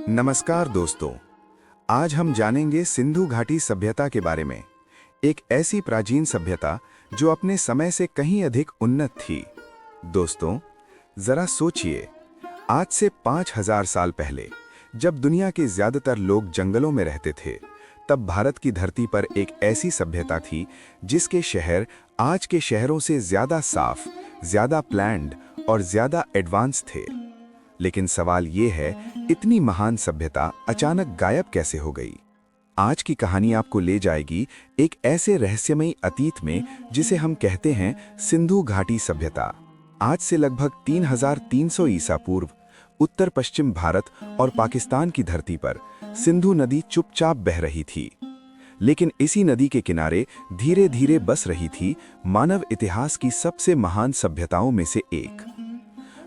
नमस्कार दोस्तों, आज हम जानेंगे सिंधु घाटी सभ्यता के बारे में। एक ऐसी प्राचीन सभ्यता जो अपने समय से कहीं अधिक उन्नत थी। दोस्तों, जरा सोचिए, आज से 5000 साल पहले जब दुनिया के ज्यादातर लोग जंगलों में रहते थे, तब भारत की धरती पर एक ऐसी सभ्यता थी जिसके शहर आज के शहरों से ज्यादा साफ, ज्यादा प्लान्ड और ज्यादा एडवांस थे। लेकिन सवाल ये है, इतनी महान सभ्यता अचानक गायब कैसे हो गई? आज की कहानी आपको ले जाएगी एक ऐसे रहस्यमयी अतीत में जिसे हम कहते हैं सिंधु घाटी सभ्यता। आज से लगभग 3300 ईसा पूर्व उत्तर पश्चिम भारत और पाकिस्तान की धरती पर सिंधु नदी चुपचाप बह रही थी। लेकिन इसी नदी के किनारे धीरे धीरे बस रही थी मानव इतिहास की सबसे महान सभ्यताओं में से एक।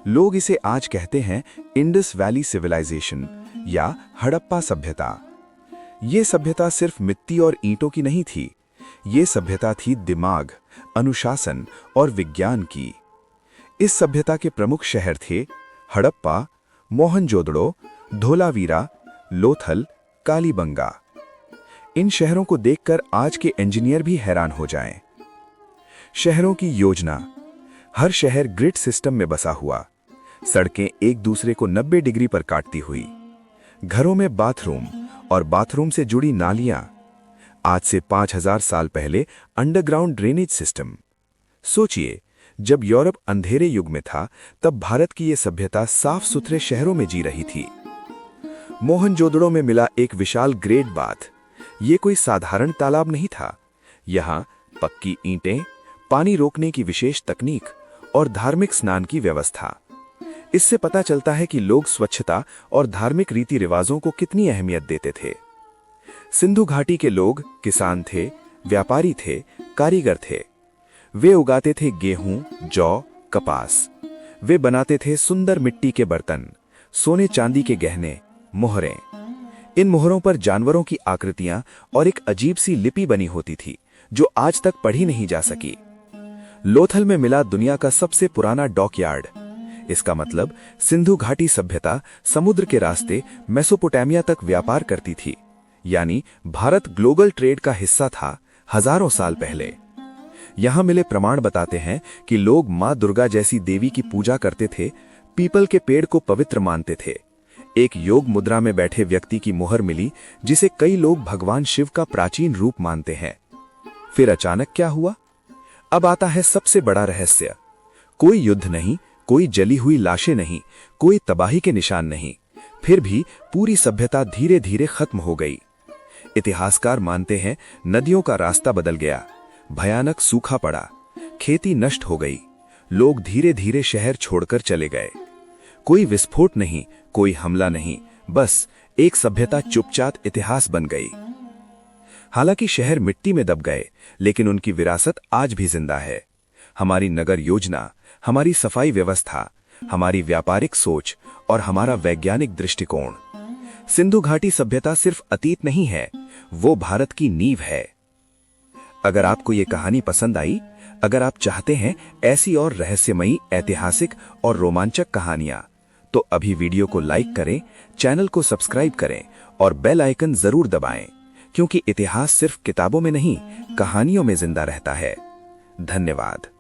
लोग इसे आज कहते हैं इंडस वैली सिविलाइजेशन या हड़प्पा सभ्यता। ये सभ्यता सिर्फ मिट्टी और ईंटों की नहीं थी, ये सभ्यता थी दिमाग, अनुशासन और विज्ञान की। इस सभ्यता के प्रमुख शहर थे हड़प्पा, मोहनजोदड़ो, धोलावीरा, लोथल, कालीबंगा। इन शहरों को देखकर आज के इंजीनियर भी हैरान हो जाएं। शहरों की योजना, हर शहर ग्रिड सिस्टम में बसा हुआ, सड़कें एक दूसरे को 90 डिग्री पर काटती हुई, घरों में बाथरूम और बाथरूम से जुड़ी नालियां। आज से 5000 साल पहले अंडरग्राउंड ड्रेनेज सिस्टम। सोचिए, जब यूरोप अंधेरे युग में था, तब भारत की यह सभ्यता साफ सुथरे शहरों में जी रही थी। मोहनजोदड़ो में मिला एक विशाल ग्रेट बाथ। ये कोई साधारण तालाब नहीं था। यहां पक्की ईंटें, पानी रोकने की विशेष तकनीक और धार्मिक स्नान की व्यवस्था। इससे पता चलता है कि लोग स्वच्छता और धार्मिक रीति रिवाजों को कितनी अहमियत देते थे। सिंधु घाटी के लोग किसान थे, व्यापारी थे, कारीगर थे। वे उगाते थे गेहूं, जौ, कपास। वे बनाते थे सुंदर मिट्टी के बर्तन, सोने चांदी के गहने, मोहरें। इन मोहरों पर जानवरों की आकृतियां और एक अजीब सी लिपि बनी होती थी जो आज तक पढ़ी नहीं जा सकी। लोथल में मिला दुनिया का सबसे पुराना डॉकयार्ड। इसका मतलब सिंधु घाटी सभ्यता समुद्र के रास्ते मेसोपोटामिया तक व्यापार करती थी, यानी भारत ग्लोबल ट्रेड का हिस्सा था हजारों साल पहले। यहां मिले प्रमाण बताते हैं कि लोग मां दुर्गा जैसी देवी की पूजा करते थे, पीपल के पेड़ को पवित्र मानते थे। एक योग मुद्रा में बैठे व्यक्ति की मोहर मिली जिसे कई लोग भगवान शिव का प्राचीन रूप मानते हैं। फिर अचानक क्या हुआ? अब आता है सबसे बड़ा रहस्य। कोई युद्ध नहीं, कोई जली हुई लाशें नहीं, कोई तबाही के निशान नहीं। फिर भी पूरी सभ्यता धीरे धीरे खत्म हो गई। इतिहासकार मानते हैं नदियों का रास्ता बदल गया, भयानक सूखा पड़ा, खेती नष्ट हो गई, लोग धीरे धीरे शहर छोड़कर चले गए। कोई विस्फोट नहीं, कोई हमला नहीं, बस एक सभ्यता चुपचाप इतिहास बन गई। हालांकि शहर मिट्टी में दब गए, लेकिन उनकी विरासत आज भी जिंदा है। हमारी नगर योजना, हमारी सफाई व्यवस्था, हमारी व्यापारिक सोच और हमारा वैज्ञानिक दृष्टिकोण। सिंधु घाटी सभ्यता सिर्फ अतीत नहीं है, वो भारत की नींव है। अगर आपको ये कहानी पसंद आई, अगर आप चाहते हैं ऐसी और रहस्यमयी, ऐतिहासिक और रोमांचक कहानियां, तो अभी वीडियो को लाइक करें, चैनल को सब्सक्राइब करें और बेल आइकन जरूर दबाएं, क्योंकि इतिहास सिर्फ किताबों में नहीं, कहानियों में जिंदा रहता है। धन्यवाद।